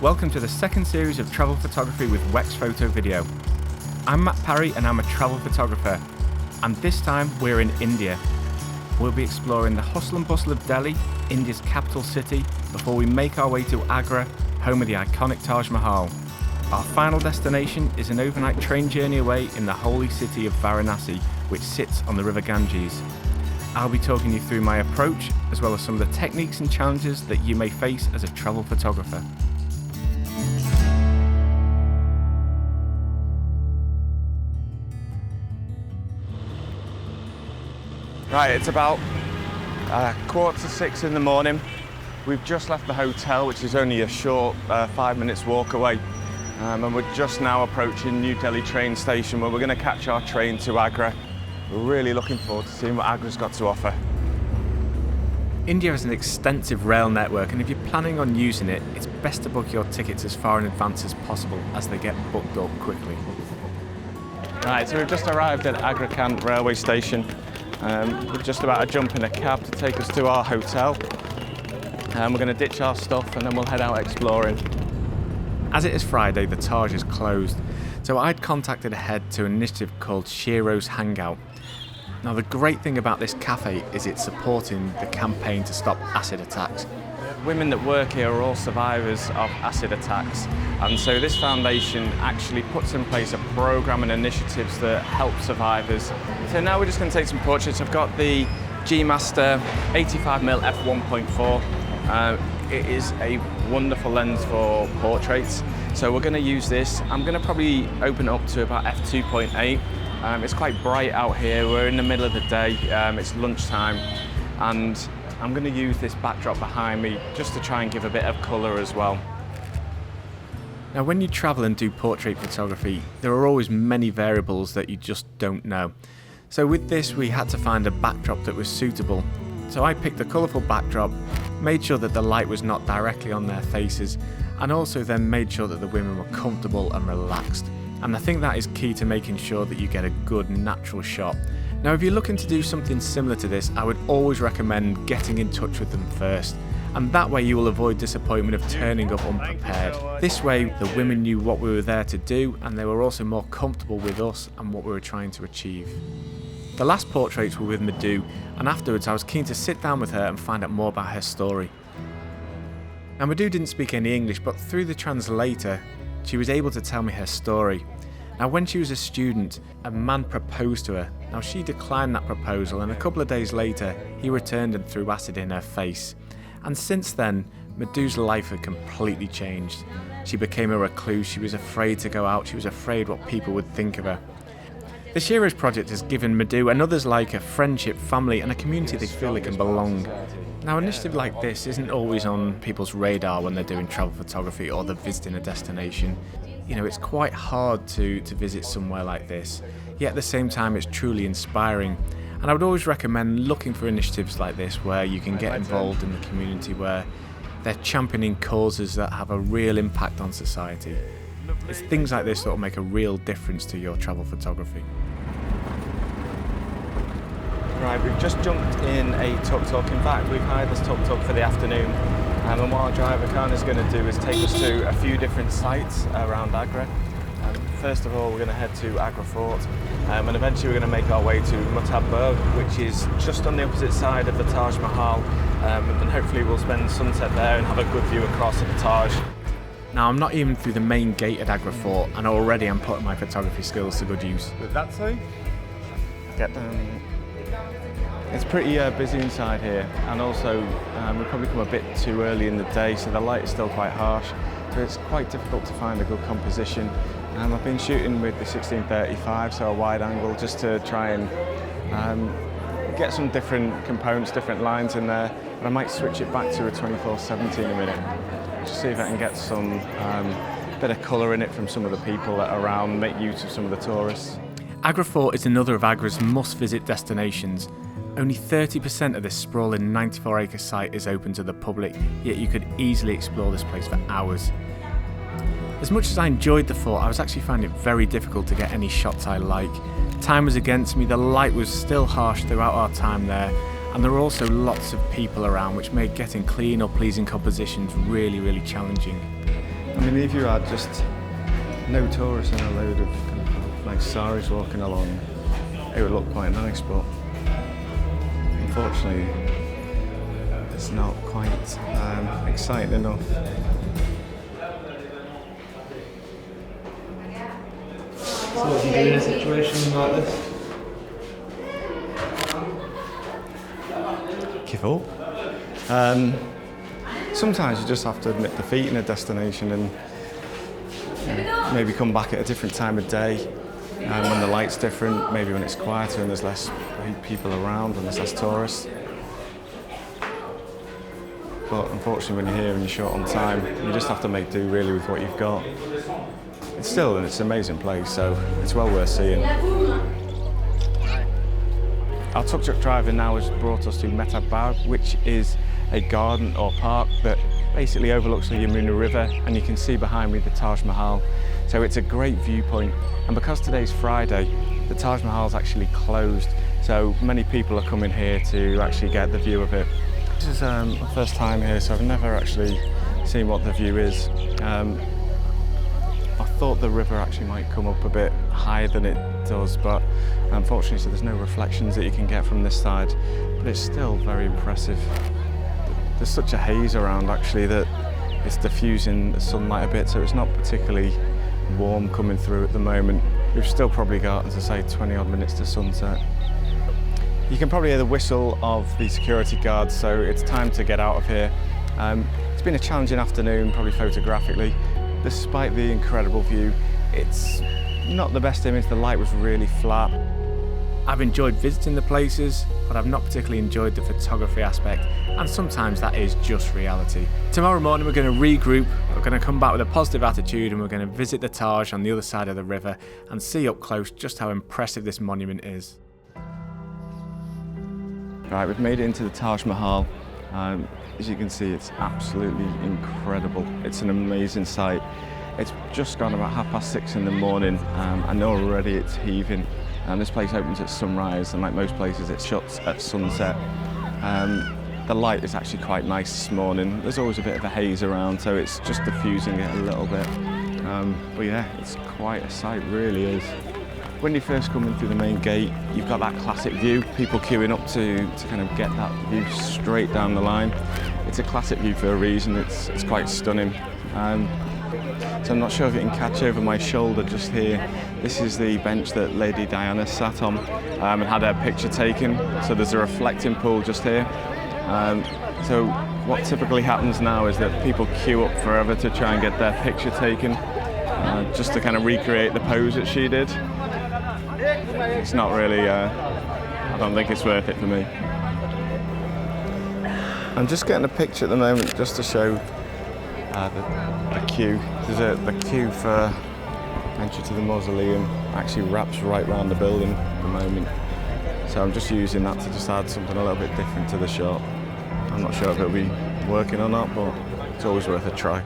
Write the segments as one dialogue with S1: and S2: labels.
S1: Welcome to the second series of travel photography with Wex Photo video. I'm Matt Parry and I'm a travel photographer, and this time we're in India. We'll be exploring the hustle and bustle of Delhi, India's capital city, before we make our way to Agra, home of the iconic Taj Mahal. Our final destination is an overnight train journey away in the holy city of Varanasi, which sits on the river Ganges. I'll be talking you through my approach, as well as some of the techniques and challenges that you may face as a travel photographer. Right, it's about 5:45 in the morning. We've just left the hotel, which is only a short 5 minutes walk away. And we're just now approaching New Delhi train station, where we're going to catch our train to Agra. We're really looking forward to seeing what Agra's got to offer. India has an extensive rail network, and if you're planning on using it, it's best to book your tickets as far in advance as possible, as they get booked up quickly. Right, so we've just arrived at Agra railway station. We're just about to jump in a cab to take us to our hotel. We're going to ditch our stuff and then we'll head out exploring. As it is Friday, the Taj is closed, so I'd contacted ahead to an initiative called Sheroes Hangout. Now, the great thing about this cafe is it's supporting the campaign to stop acid attacks. Women that work here are all survivors of acid attacks, and so this foundation actually puts in place a program and initiatives that help survivors. So now we're just going to take some portraits. I've got the G Master 85mm f1.4. It is a wonderful lens for portraits, so we're going to use this. I'm going to probably open it up to about f2.8. It's quite bright out here. We're in the middle of the day. It's lunchtime, and I'm going to use this backdrop behind me just to try and give a bit of colour as well. Now, when you travel and do portrait photography, there are always many variables that you just don't know. So with this, we had to find a backdrop that was suitable. So I picked a colourful backdrop, made sure that the light was not directly on their faces, and also then made sure that the women were comfortable and relaxed. And I think that is key to making sure that you get a good natural shot. Now, if you're looking to do something similar to this, I would always recommend getting in touch with them first, and that way you will avoid disappointment of turning up unprepared. This way, the women knew what we were there to do, and they were also more comfortable with us and what we were trying to achieve. The last portraits were with Madhu, and afterwards I was keen to sit down with her and find out more about her story. Now, Madhu didn't speak any English, but through the translator, she was able to tell me her story. Now, when she was a student, a man proposed to her. Now, she declined that proposal, and a couple of days later, he returned and threw acid in her face. And since then, Madhu's life had completely changed. She became a recluse, she was afraid to go out, she was afraid what people would think of her. The Sheroes project has given Madhu and others like her friendship, family, and a community they feel they can belong. Now, an initiative like this isn't always on people's radar when they're doing travel photography or they're visiting a destination. You know, it's quite hard to visit somewhere like this, yet at the same time it's truly inspiring. And I would always recommend looking for initiatives like this where you can get involved in the community, where they're championing causes that have a real impact on society. It's things like this that will make a real difference to your travel photography. Right, we've just jumped in a tuk-tuk. In fact, we've hired this tuk-tuk for the afternoon. And what our driver Khan is going to do is take us to a few different sites around Agra. First of all, we're going to head to Agra Fort, and eventually we're going to make our way to Mutabberg, which is just on the opposite side of the Taj Mahal, and hopefully we'll spend sunset there and have a good view across at the Taj. Now, I'm not even through the main gate at Agra Fort, and already I'm putting my photography skills to good use.
S2: With that say?
S1: It's pretty busy inside here, and also we've probably come a bit too early in the day, so the light is still quite harsh, so it's quite difficult to find a good composition. I've been shooting with the 16-35, so a wide angle, just to try and get some different components, different lines in there, and I might switch it back to a 24-70 in a minute, just see if I can get some bit of colour in it from some of the people that are around, make use of some of the tourists. Agra Fort is another of Agra's must-visit destinations. Only 30% of this sprawling 94-acre site is open to the public, yet you could easily explore this place for hours. As much as I enjoyed the fort, I was actually finding it very difficult to get any shots I like. Time was against me, the light was still harsh throughout our time there, and there were also lots of people around, which made getting clean or pleasing compositions really, really challenging. I mean, if you had just no tourists and a load of kind of like saris walking along, it would look quite nice, but unfortunately it's not quite exciting enough.
S2: So what do you do in a situation like this?
S1: Give up. Sometimes you just have to admit defeat in a destination and maybe come back at a different time of day, when the light's different, maybe when it's quieter and there's less people around and there's less tourists. But unfortunately when you're here and you're short on time, you just have to make do really with what you've got. It's an amazing place, so it's well worth seeing. Our tuk-tuk driver now has brought us to Matt Parry, which is a garden or park that basically overlooks the Yamuna River, and you can see behind me the Taj Mahal. So it's a great viewpoint, and because today's Friday, the Taj Mahal's actually closed, so many people are coming here to actually get the view of it. This is my first time here, so I've never actually seen what the view is. I thought the river actually might come up a bit higher than it does, but unfortunately so there's no reflections that you can get from this side, but it's still very impressive. There's such a haze around actually that it's diffusing the sunlight a bit, so it's not particularly warm coming through at the moment. We've still probably got, as I say, 20 odd minutes to sunset. You can probably hear the whistle of the security guards, so it's time to get out of here. It's been a challenging afternoon, probably photographically. Despite the incredible view, it's not the best image. The light was really flat. I've enjoyed visiting the places, but I've not particularly enjoyed the photography aspect, and sometimes that is just reality. Tomorrow morning we're going to regroup, we're going to come back with a positive attitude, and we're going to visit the Taj on the other side of the river and see up close just how impressive this monument is. Right, we've made it into the Taj Mahal. As you can see, it's absolutely incredible. It's an amazing sight. It's just gone about 6:30 in the morning, and already it's heaving. This place opens at sunrise, and like most places, it shuts at sunset. The light is actually quite nice this morning. There's always a bit of a haze around, so it's just diffusing it a little bit. But yeah, it's quite a sight, really is. When you first come in through the main gate, you've got that classic view, people queuing up to kind of get that view straight down the line. It's a classic view for a reason, it's quite stunning. So I'm not sure if you can catch over my shoulder just here. This is the bench that Lady Diana sat on and had her picture taken. So there's a reflecting pool just here. So what typically happens now is that people queue up forever to try and get their picture taken, just to kind of recreate the pose that she did. It's not really, I don't think it's worth it for me. I'm just getting a picture at the moment just to show the queue. The queue for entry to the mausoleum actually wraps right around the building at the moment. So I'm just using that to just add something a little bit different to the shot. I'm not sure if it'll be working or not, but it's always worth a try.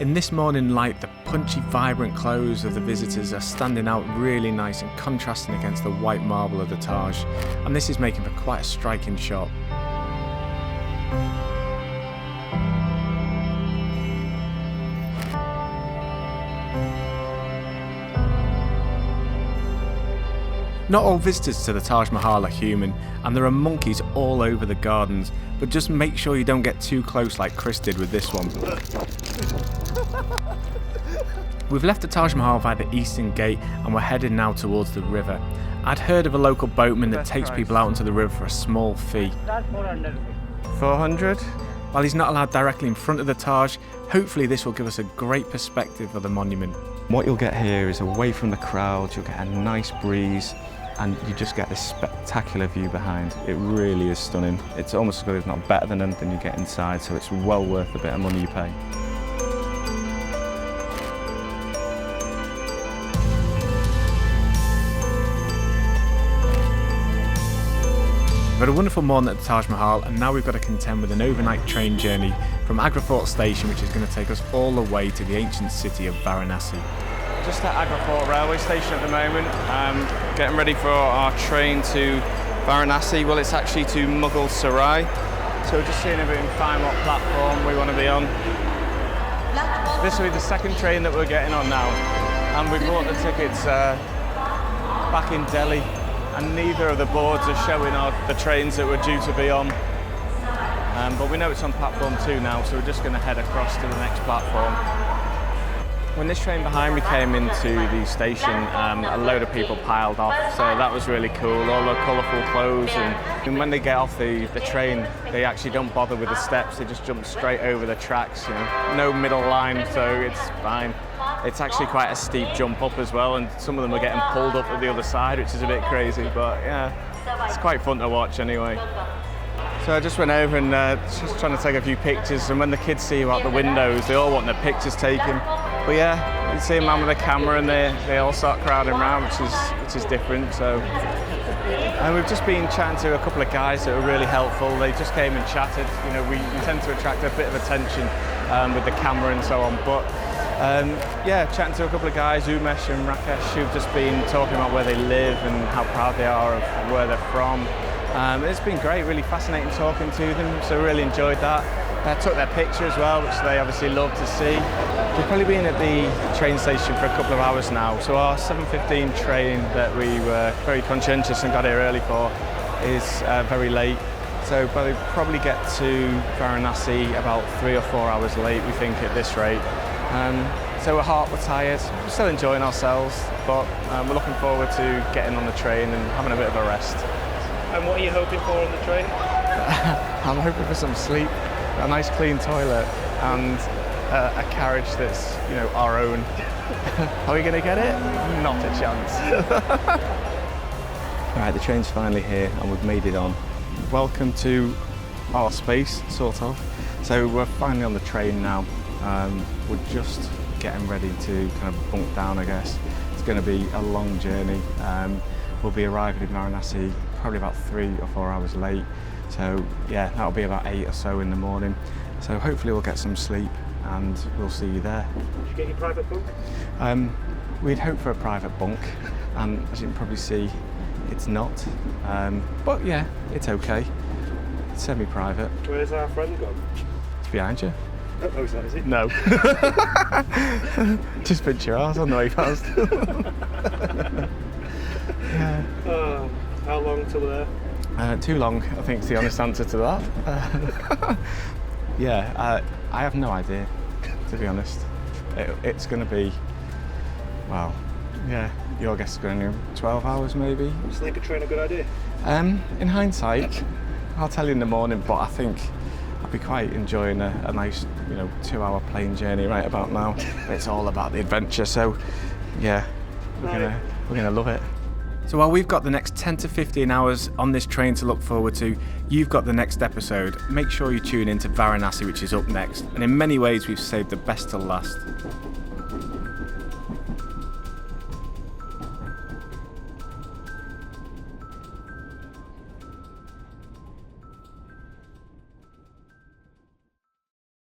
S1: In this morning light, the punchy, vibrant clothes of the visitors are standing out really nice and contrasting against the white marble of the Taj, and this is making for quite a striking shot. Not all visitors to the Taj Mahal are human, and there are monkeys all over the gardens, but just make sure you don't get too close like Kriss did with this one. We've left the Taj Mahal via the eastern gate and we're headed now towards the river. I'd heard of a local boatman that takes people out onto the river for a small fee. 400? While he's not allowed directly in front of the Taj, hopefully this will give us a great perspective of the monument. What you'll get here is away from the crowd, you'll get a nice breeze, and you just get this spectacular view behind. It really is stunning. It's almost as good, if not better than anything you get inside, so it's well worth the bit of money you pay. We've had a wonderful morning at the Taj Mahal, and now we've got to contend with an overnight train journey from Agra Fort station, which is going to take us all the way to the ancient city of Varanasi. Just at Agra Fort railway station at the moment, getting ready for our train to Varanasi. Well, it's actually to Mughal Sarai, so we're just seeing if we can find what platform we want to be on. This will be the second train that we're getting on now, and we bought the tickets back in Delhi, and neither of the boards are showing the trains that we're due to be on. But we know it's on platform 2 now, so we're just going to head across to the next platform. When this train behind me came into the station, a load of people piled off, so that was really cool. All the colourful clothes, and when they get off the train, they actually don't bother with the steps, they just jump straight over the tracks, you know, no middle line, so it's fine. It's actually quite a steep jump up as well, and some of them are getting pulled up at the other side, which is a bit crazy, but yeah, it's quite fun to watch anyway. So I just went over and just trying to take a few pictures, and when the kids see you out the windows, they all want their pictures taken. But yeah, you see a man with a camera and they all start crowding around, which is different. So, and we've just been chatting to a couple of guys that were really helpful. They just came and chatted. You know, we tend to attract a bit of attention with the camera and so on. But yeah, chatting to a couple of guys, Umesh and Rakesh, who've just been talking about where they live and how proud they are of where they're from. It's been great, really fascinating talking to them, so really enjoyed that. Took their picture as well, which they obviously love to see. We've probably been at the train station for a couple of hours now, so our 7:15 train that we were very conscientious and got here early for is very late. So we'll probably get to Varanasi about 3 or 4 hours late, we think, at this rate. So we're hot, we're tired, we're still enjoying ourselves, but we're looking forward to getting on the train and having a bit of a rest.
S2: And what are you hoping for on the train?
S1: I'm hoping for some sleep, a nice clean toilet, and a carriage that's, you know, our own. Are we going to get it? Not a chance. Right, the train's finally here and we've made it on. Welcome to our space, sort of. So we're finally on the train now. We're just getting ready to kind of bunk down, I guess. It's going to be a long journey. We'll be arriving in Varanasi probably about 3 or 4 hours late. So yeah, that'll be about 8 or so in the morning. So hopefully we'll get some sleep and we'll see you there.
S2: Did you get your private bunk?
S1: We'd hope for a private bunk, and as you can probably see, it's not. But yeah, it's okay. It's semi-private.
S2: Where's our friend gone?
S1: It's behind you.
S2: Oh, is that, is it?
S1: No. Just pinch your arse on the way past. Yeah.
S2: How long till there?
S1: Too long, I think, is the honest answer to that. Yeah, I have no idea, to be honest. It's going to be, well, yeah, your guess is going to be 12 hours maybe.
S2: Sleeper train a good idea?
S1: In hindsight, I'll tell you in the morning, but I think I'd be quite enjoying a nice, 2-hour plane journey right about now. It's all about the adventure, so yeah, we're gonna love it. So while we've got the next 10 to 15 hours on this train to look forward to, you've got the next episode. Make sure you tune in to Varanasi, which is up next. And in many ways, we've saved the best till last.